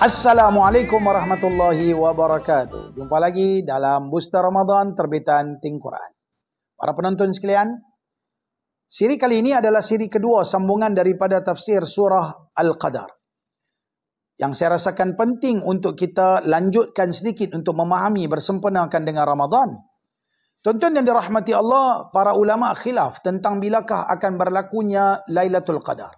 Assalamualaikum warahmatullahi wabarakatuh. Jumpa lagi dalam Booster Ramadan terbitan Think Quran. Para penonton sekalian, siri kali ini adalah siri kedua sambungan daripada tafsir surah Al-Qadar, yang saya rasakan penting untuk kita lanjutkan sedikit untuk memahami bersempena dengan Ramadan. Tuan-tuan yang dirahmati Allah, para ulama khilaf tentang bilakah akan berlakunya Lailatul Qadar.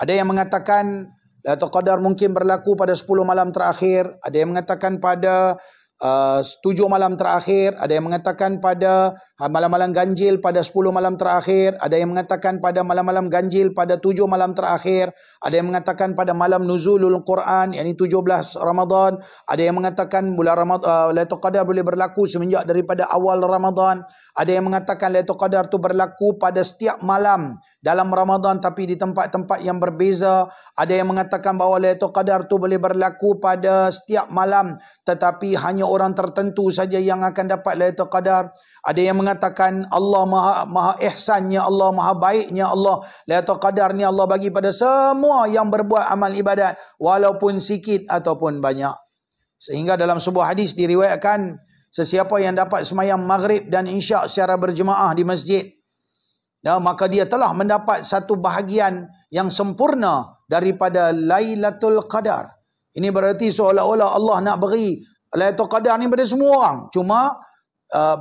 Ada yang mengatakan Lailatul Qadar mungkin berlaku pada 10 malam terakhir, ada yang mengatakan pada 7 malam terakhir, ada yang mengatakan pada malam-malam ganjil pada 10 malam terakhir, ada yang mengatakan pada malam-malam ganjil pada 7 malam terakhir, ada yang mengatakan pada malam nuzulul Quran, yakni 17 Ramadan, ada yang mengatakan bulan Ramadan Lailatul Qadar boleh berlaku semenjak daripada awal Ramadan, ada yang mengatakan Lailatul Qadar tu berlaku pada setiap malam dalam Ramadan tapi di tempat-tempat yang berbeza, ada yang mengatakan bahawa Lailatul Qadar tu boleh berlaku pada setiap malam tetapi hanya orang tertentu saja yang akan dapat Lailatul Qadar. Ada yang mengatakan Allah maha ihsannya, Allah maha baiknya Allah. Lailatul Qadar ni Allah bagi pada semua yang berbuat amal ibadat walaupun sikit ataupun banyak. Sehingga dalam sebuah hadis diriwayatkan, sesiapa yang dapat semayang maghrib dan isyak secara berjemaah di masjid, maka dia telah mendapat satu bahagian yang sempurna daripada Lailatul Qadar. Ini berarti seolah-olah Allah nak beri Lailatul Qadar ni pada semua orang. Cuma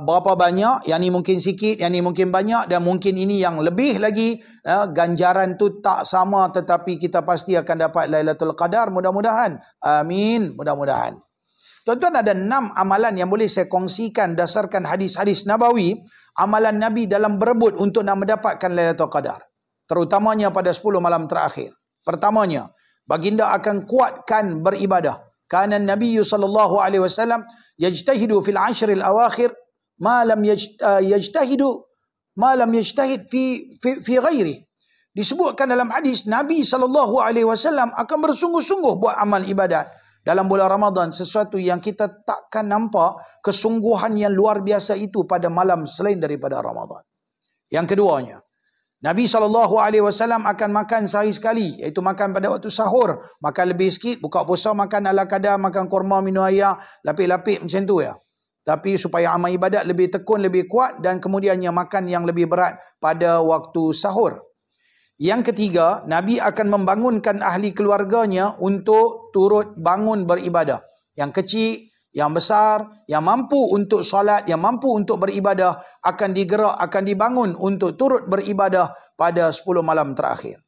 berapa banyak, yang ni mungkin sikit, yang ni mungkin banyak, dan mungkin ini yang lebih lagi. Ganjaran tu tak sama, tetapi kita pasti akan dapat Lailatul Qadar, mudah-mudahan. Amin, mudah-mudahan. Tuan-tuan, ada 6 amalan yang boleh saya kongsikan dasarkan hadis-hadis Nabawi, amalan Nabi dalam berebut untuk nak mendapatkan Lailatul Qadar, terutamanya pada 10 malam terakhir. Pertamanya, baginda akan kuatkan beribadah. Kana Nabi sallallahu alaihi wasallam yajtahidu fil 10 al-awakhir ma lam yajtahid fi ghairi. Disebutkan dalam hadis, Nabi sallallahu alaihi wasallam akan bersungguh-sungguh buat amal ibadat dalam bulan Ramadan, sesuatu yang kita takkan nampak kesungguhan yang luar biasa itu pada malam selain daripada Ramadan. Yang keduanya, Nabi SAW akan makan sehari sekali, iaitu makan pada waktu sahur, makan lebih sikit, buka puasa makan ala kadar, makan kurma, minum air, lapik-lapik macam tu ya. Tapi supaya amal ibadat lebih tekun, lebih kuat, dan kemudiannya makan yang lebih berat pada waktu sahur. Yang ketiga, Nabi akan membangunkan ahli keluarganya untuk turut bangun beribadah. Yang kecil, yang besar, yang mampu untuk solat, yang mampu untuk beribadah, akan digerak, akan dibangun untuk turut beribadah pada 10 malam terakhir.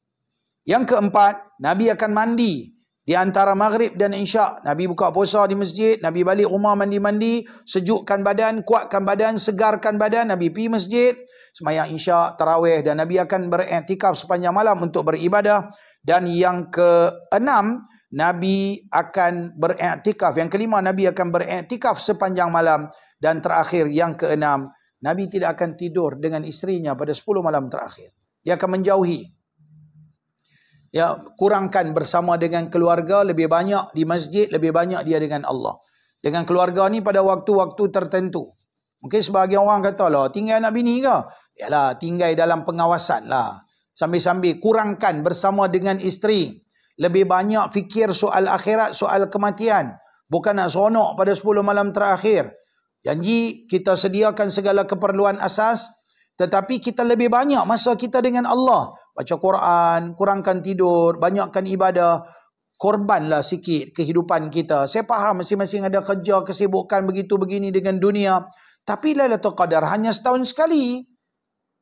Yang keempat, Nabi akan mandi di antara maghrib dan isyak. Nabi buka puasa di masjid, Nabi balik rumah mandi-mandi, sejukkan badan, kuatkan badan, segarkan badan, Nabi pergi masjid, sembahyang isyak, tarawih, dan Nabi akan beriktikaf sepanjang malam untuk beribadah. Dan yang keenam, Nabi akan beriktikaf. Yang kelima, Nabi akan beriktikaf sepanjang malam. Dan terakhir, yang keenam, Nabi tidak akan tidur dengan isterinya pada 10 malam terakhir. Dia akan menjauhi. Ya, kurangkan bersama dengan keluarga, lebih banyak di masjid, lebih banyak dia dengan Allah. Dengan keluarga ni pada waktu-waktu tertentu. Mungkin sebahagian orang kata lah, tinggal anak bini ke? Yalah, tinggal dalam pengawasan lah. Sambil-sambil kurangkan bersama dengan isteri. Lebih banyak fikir soal akhirat, soal kematian. Bukan nak seronok pada 10 malam terakhir. Janji kita sediakan segala keperluan asas, tetapi kita lebih banyak masa kita dengan Allah. Baca Quran, kurangkan tidur, banyakkan ibadah. Korbanlah sikit kehidupan kita. Saya faham masing-masing ada kerja, kesibukan begitu begini dengan dunia. Tapi Lailatul Qadar hanya setahun sekali.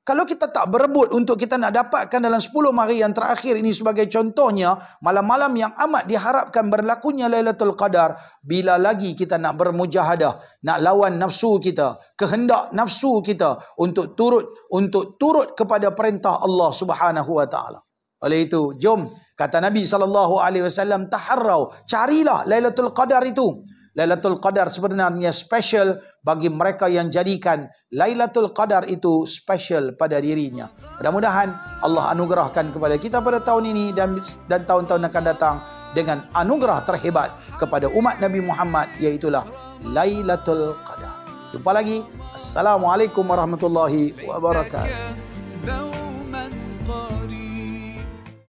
Kalau kita tak berebut untuk kita nak dapatkan dalam 10 hari yang terakhir ini sebagai contohnya, malam-malam yang amat diharapkan berlakunya Lailatul Qadar, bila lagi kita nak bermujahadah, nak lawan nafsu kita, kehendak nafsu kita untuk turut kepada perintah Allah Subhanahu wa taala. Oleh itu, jom, kata Nabi SAW, taharrau, carilah Lailatul Qadar itu. Lailatul Qadar sebenarnya special bagi mereka yang jadikan Lailatul Qadar itu special pada dirinya. Mudah-mudahan Allah anugerahkan kepada kita pada tahun ini dan tahun-tahun akan datang dengan anugerah terhebat kepada umat Nabi Muhammad, iaitulah Lailatul Qadar. Jumpa lagi. Assalamualaikum warahmatullahi wabarakatuh.